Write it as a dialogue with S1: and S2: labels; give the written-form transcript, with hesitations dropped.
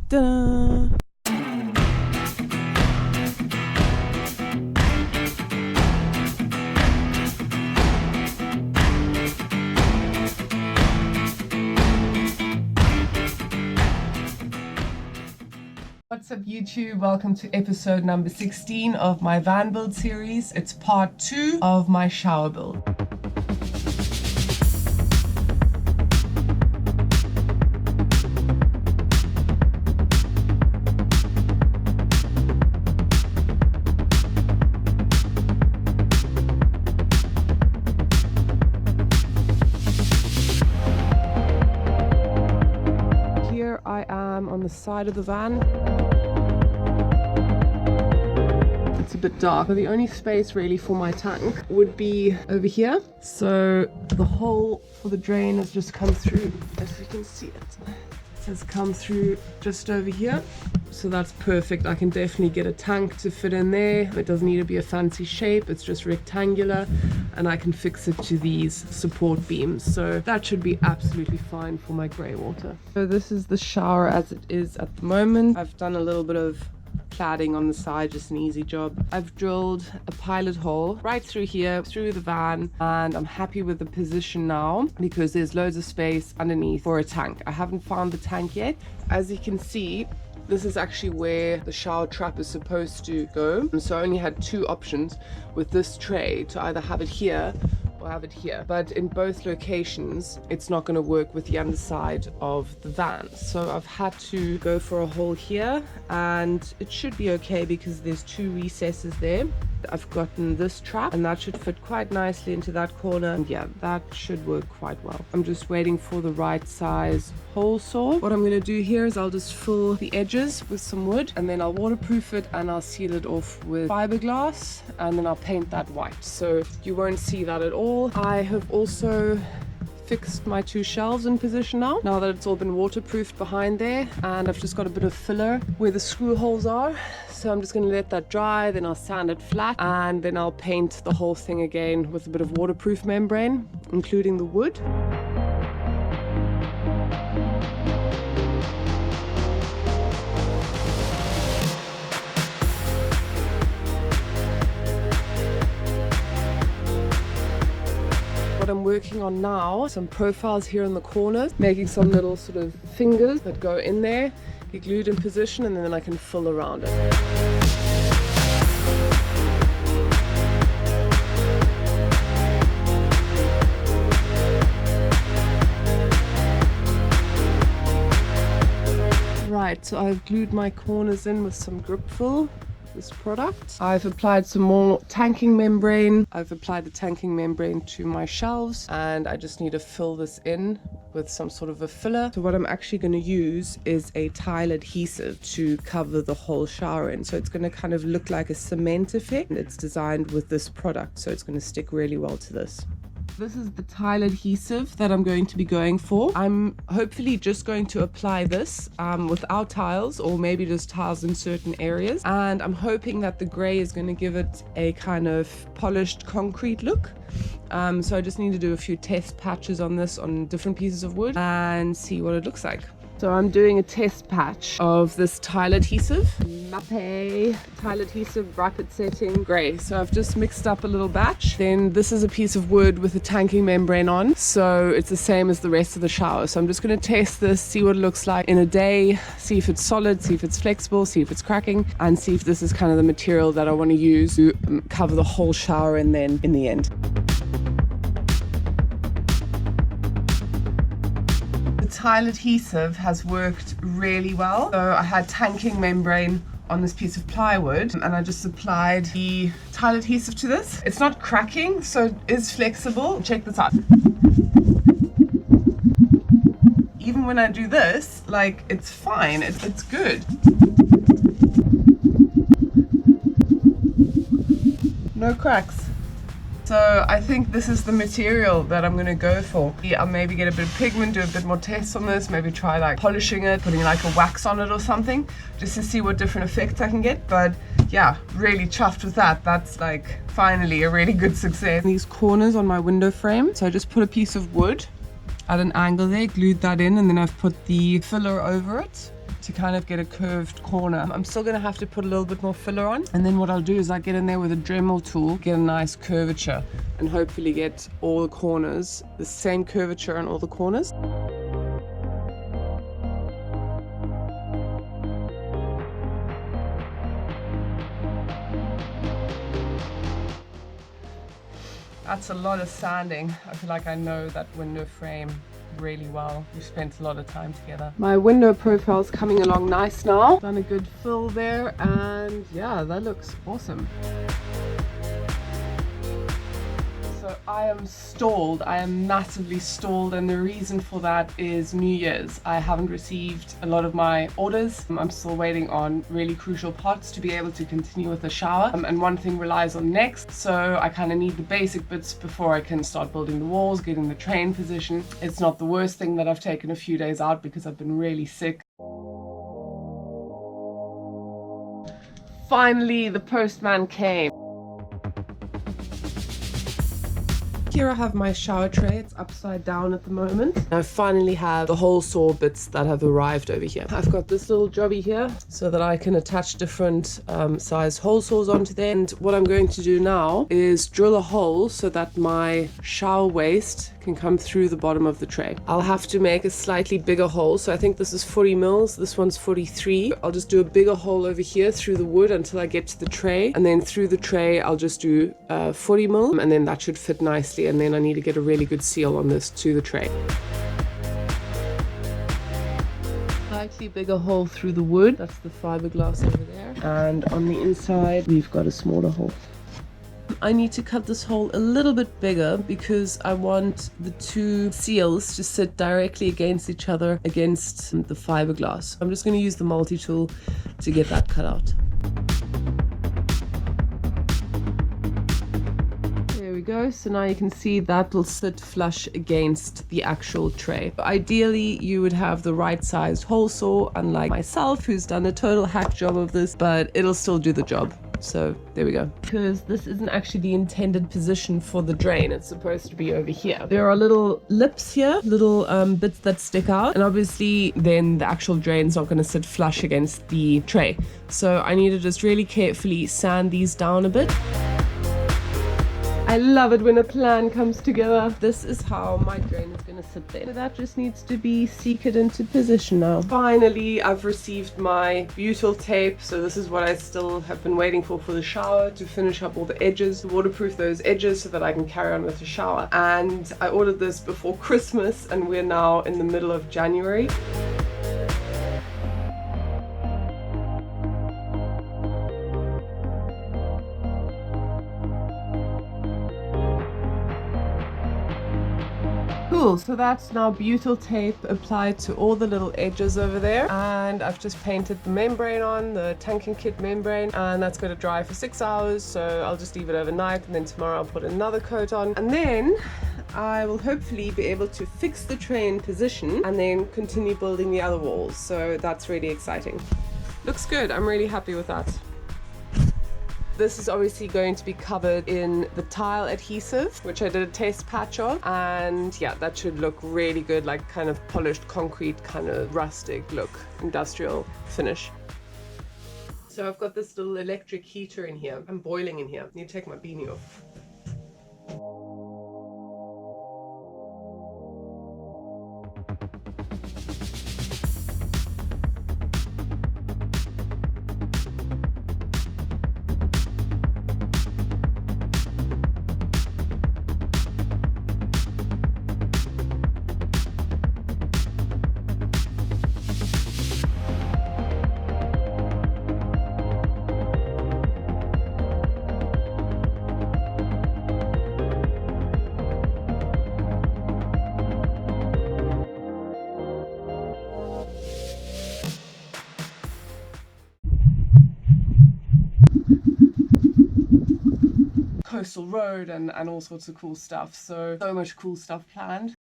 S1: Ta-da! What's up YouTube? Welcome to episode number 16 of my van build series. It's part 2 of my shower build. Here I am on the side of the van. It's a bit dark, but the only space really for my tank would be over here. So the hole for the drain has just come through, as you can see it. It has come through just over here. So that's perfect. I can definitely get a tank to fit in there. It doesn't need to be a fancy shape, it's just rectangular, and I can fix it to these support beams. So that should be absolutely fine for my grey water. So this is the shower as it is at the moment. I've done a little bit of cladding on the side, just an easy job. I've drilled a pilot hole right through here, through the van, and I'm happy with the position now because there's loads of space underneath for a tank. I haven't found the tank yet. As you can see, this is actually where the shower trap is supposed to go. So I only had two options with this tray, to either have it here or have it here, but in both locations it's not going to work with the underside of the van, so I've had to go for a hole here, and it should be okay because there's two recesses there. I've gotten this trap and that should fit quite nicely into that corner, and yeah, that should work quite well. I'm just waiting for the right size hole saw. What I'm going to do here is I'll just fill the edges with some wood, and then I'll waterproof it and I'll seal it off with fiberglass, and then I'll paint that white, so you won't see that at all. I have also fixed my two shelves in position now that it's all been waterproofed behind there, and I've just got a bit of filler where the screw holes are. So I'm just going to let that dry, then I'll sand it flat, and then I'll paint the whole thing again with a bit of waterproof membrane, including the wood. What I'm working on now, some profiles here in the corners, making some little sort of fingers that go in there, get glued in position, and then I can fill around it. Right, so I've glued my corners in with some grip fill. This product. I've applied some more tanking membrane. I've applied the tanking membrane to my shelves, and I just need to fill this in with some sort of a filler. So what I'm actually going to use is a tile adhesive to cover the whole shower in. So it's going to kind of look like a cement effect. It's designed with this product, so it's going to stick really well to this. This is the tile adhesive that I'm going to be going for. I'm hopefully just going to apply this without tiles, or maybe just tiles in certain areas. And I'm hoping that the grey is going to give it a kind of polished concrete look. So I just need to do a few test patches on this on different pieces of wood and see what it looks like. So I'm doing a test patch of this tile adhesive. MAXAIR tile adhesive, rapid setting, grey. So I've just mixed up a little batch. Then this is a piece of wood with a tanking membrane on. So it's the same as the rest of the shower. So I'm just going to test this, see what it looks like in a day, see if it's solid, see if it's flexible, see if it's cracking, and see if this is kind of the material that I want to use to cover the whole shower, and then in the end. Tile adhesive has worked really well. So I had tanking membrane on this piece of plywood, and I just applied the tile adhesive to this. It's not cracking, so it is flexible. Check this out. Even when I do this, like, it's fine, it's good. No cracks. So I think this is the material that I'm going to go for. I'll maybe get a bit of pigment, do a bit more tests on this, maybe try like polishing it, putting like a wax on it or something, just to see what different effects I can get. But yeah, really chuffed with that. That's like finally a really good success. These corners on my window frame, so I just put a piece of wood at an angle there, glued that in, and then I've put the filler over it to kind of get a curved corner. I'm still gonna have to put a little bit more filler on, and then what I'll do is I get in there with a Dremel tool, get a nice curvature, and hopefully get all the corners, the same curvature on all the corners. That's a lot of sanding. I feel like I know that window frame really well. We've spent a lot of time together. My window profile's coming along nice now. Done a good fill there, and yeah, that looks awesome. So I am stalled. I am massively stalled, and the reason for that is New Year's. I haven't received a lot of my orders. I'm still waiting on really crucial parts to be able to continue with the shower, and one thing relies on next, so I kind of need the basic bits before I can start building the walls, getting the tray in position. It's not the worst thing that I've taken a few days out because I've been really sick. Finally, the postman came. Here I have my shower tray. It's upside down at the moment. I finally have the hole saw bits that have arrived over here. I've got this little jobby here so that I can attach different size hole saws onto there. And what I'm going to do now is drill a hole so that my shower waste can come through the bottom of the tray. I'll have to make a slightly bigger hole. So I think this is 40 mils. This one's 43. I'll just do a bigger hole over here through the wood until I get to the tray. And then through the tray, I'll just do 40 mil, and then that should fit nicely. And then I need to get a really good seal on this to the tray. Slightly bigger hole through the wood. That's the fiberglass over there. And on the inside, we've got a smaller hole. I need to cut this hole a little bit bigger because I want the two seals to sit directly against each other against the fiberglass. I'm just going to use the multi-tool to get that cut out. There we go. So now you can see that will sit flush against the actual tray. Ideally, you would have the right sized hole saw, unlike myself, who's done a total hack job of this, but it'll still do the job. So there we go. Because this isn't actually the intended position for the drain. It's supposed to be over here. There are little lips here, little bits that stick out. And obviously then the actual drain's not going to sit flush against the tray. So I need to just really carefully sand these down a bit. I love it when a plan comes together. This is how my drain is going to sit there. That just needs to be seated into position now. Finally, I've received my butyl tape. So this is what I still have been waiting for the shower, to finish up all the edges, to waterproof those edges so that I can carry on with the shower. And I ordered this before Christmas, and we're now in the middle of January. Cool, so that's now butyl tape applied to all the little edges over there, and I've just painted the membrane on, the tanking kit membrane, and that's going to dry for 6 hours, so I'll just leave it overnight, and then tomorrow I'll put another coat on, and then I will hopefully be able to fix the tray in position and then continue building the other walls. So that's really exciting. Looks good. I'm really happy with that. This is obviously going to be covered in the tile adhesive, which I did a test patch of, and yeah, that should look really good, like kind of polished concrete, kind of rustic look, industrial finish. So I've got this little electric heater in here. I'm boiling in here. I need to take my beanie off. Coastal road and all sorts of cool stuff. So much cool stuff planned.